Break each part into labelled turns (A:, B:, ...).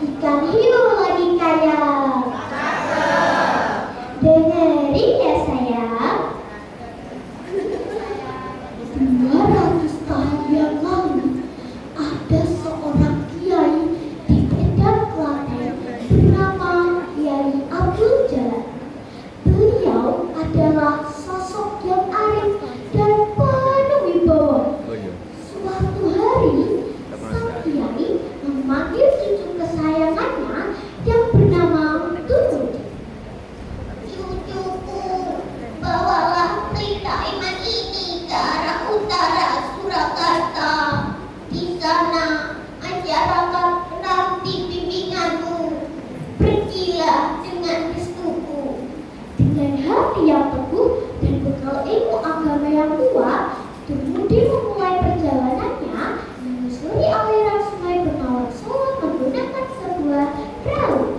A: Ikan hiu lagi kaya. Dengerin ya sayang. 200 tahun yang lalu ada seorang kiai di Medan Klaten bernama Kiai Abdul Jalal. Beliau adalah sosok yang arif dan penuh wibawa. Suatu hari, sang kiai memanggil cucu kesayangannya yang bernama Turmudi. Cucuku, bawalah berita iman ini ke arah utara Surakarta. Di sana, masyarakat menanti bimbinganmu. Pergilah dengan restuku. Dengan hati yang teguh dan bekal ilmu agama yang kuat, Turmudi memulai perjalanannya menyusuri aliran sungai Bengawan Solo menggunakan sebuah perahu.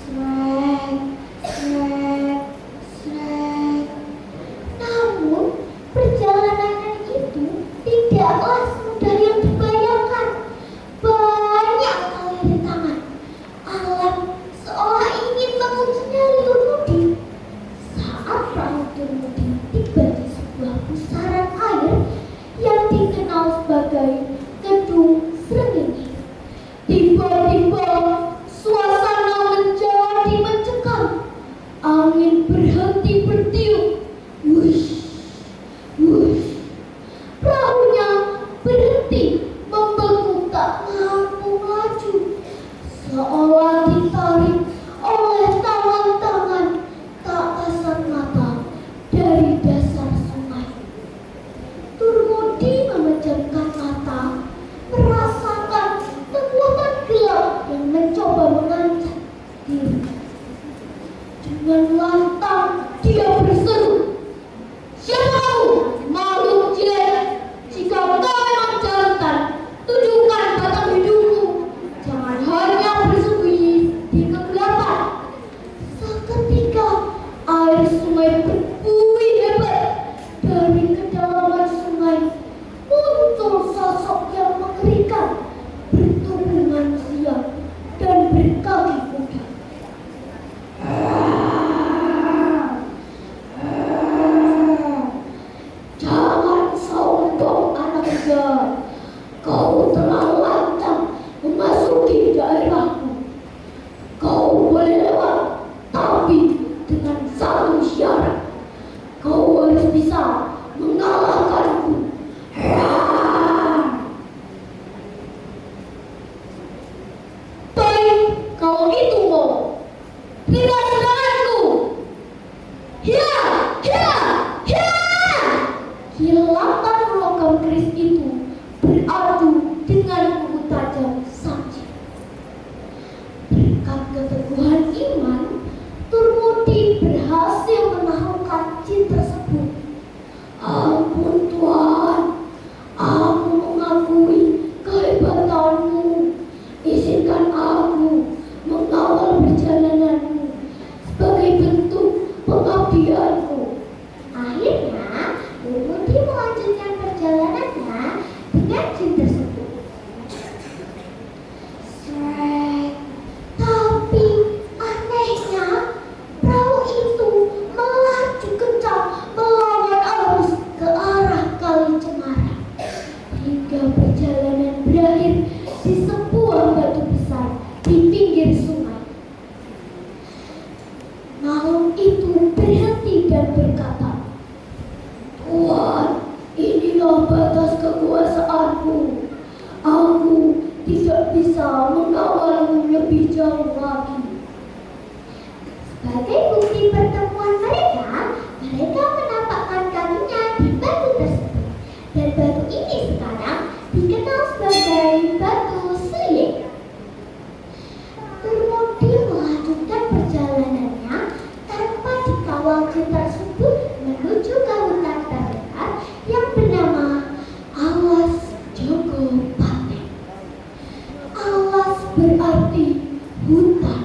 A: Srek, srek, srek. Namun, perjalanannya itu tidaklah semudah yang dibayangkan. Banyak kali rintangan. Alam seolah ingin menguji nyali Turmudi. Saat perahu Turmudi tiba di sebuah pusaran air yang dikenal sebagai Kedung Srengenge, tiba-tiba suasana menjadi mencekam. Angin berhenti bertiup. Wush, wush. Perahunya berhenti, membeku tak mampu maju, seolah ditarik oleh tangan-tangan tak kasat mata dari dasar sungai. Turmudi memejamkan mata, merasakan kekuatan gelap yang mencoba mengancam diri. Dengan lantang dia berseru, "Siapa kamu, makhluk jelek? Jika kau memang jantan, tunjukkan batang hidungmu. Jangan hanya bersembunyi di kegelapan." Seketika air sungai berbuih hebat. Dari kedalaman sungai muncul sosok yang mengerikan, bertubuh manusia dan berkaki kuda. Jangan sombong anak muda. Kau telah lancang memasuki daerahku. Kau boleh lewat, tapi dengan satu syarat. Kau harus bisa mengalahkanku. Baik, kalau itu mau. Berilah seranganku. Ya, ya, ya. Kilatan logam keris itu beradu dengan kuku tajam saja. Berkat keteguhan iman, Turmudi berhasil menaklukkan jin tersebut. Ampun Tuhan, aku mengakui kehebatanmu. Izinkan aku mengawal perjalananmu sebagai bentuk pengabdianku. Akhirnya, Turmudi melanjutkan perjalanannya dengan jin tersebut. Srek. Tapi anehnya, perahu itu melaju kencang melawan arus ke arah Kali Cemara, hingga perjalanan berakhir di sebuah batu besar di pinggir sungai. Makhluk itu berhenti dan berkata, "Tuhan, inilah batas kekuasaanku. Aku tidak bisa mengawalmu lebih jauh lagi." Sebagai bukti pertemuan mereka, mereka menapakkan kakinya di batu tersebut. Dan batu ini sekarang dikenal sebagai Batu Seliek. Turmudi melanjutkan perjalanannya tanpa dikawal jin tersebut menuju ke hutan terdekat yang bernama Alas Jogopaten. Alas berarti hutan,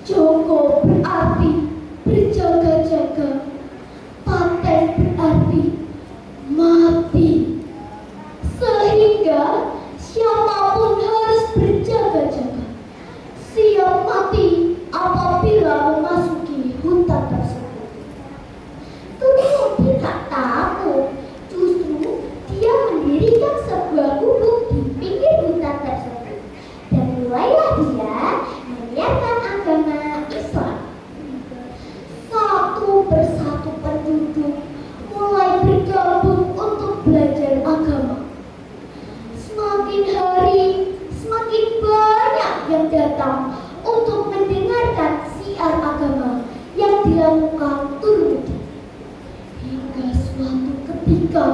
A: Joko berarti berjaga-jaga, Paten berarti mati. Sehingga siapa datang untuk mendengarkan siar agama yang dilakukan Turmudi. Hingga suatu ketika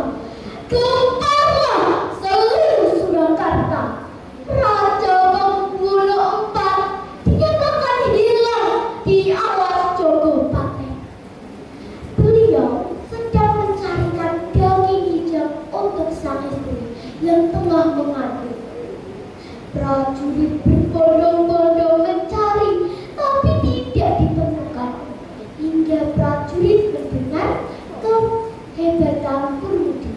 A: gemparlah seluruh Surakarta. Raja Bengkulu IV dinyatakan hilang di alas Jogopaten. Beliau sedang mencarikan daging hijau untuk sang istri yang tengah mengandung. Prajurit berbondong-bondong mencari, tapi tidak ditemukan. Hingga prajurit mendengar kehebatan Turmudi.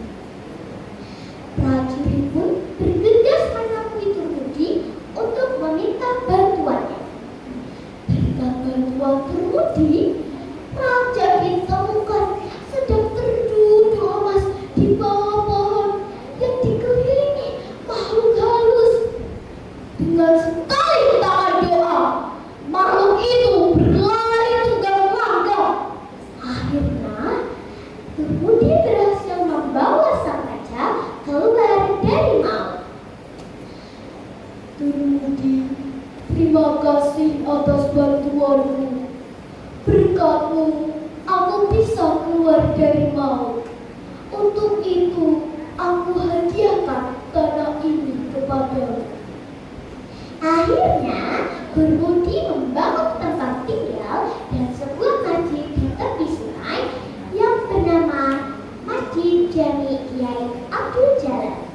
A: Prajurit pun bergegas menemui Turmudi untuk meminta bantuannya. Berkat bantuan Turmudi, raja ditemukan sedang terduduk lemas di bawah pohon yang dikelilingi makhluk halus. Dengan sekali hentakan doa, makhluk itu berlari tunggang-langgang. Akhirnya, Turmudi berhasil membawa sang raja keluar dari maut. Turmudi, terima kasih atas bantuanmu. Berkatmu, aku bisa keluar dari maut. Untuk itu, aku hadiahkan tanah ini kepadamu. Akhirnya, Turmudi membangun tempat tinggal dan sebuah masjid di tepi sungai yang bernama Masjid Jami Kiai Abdul Jalal.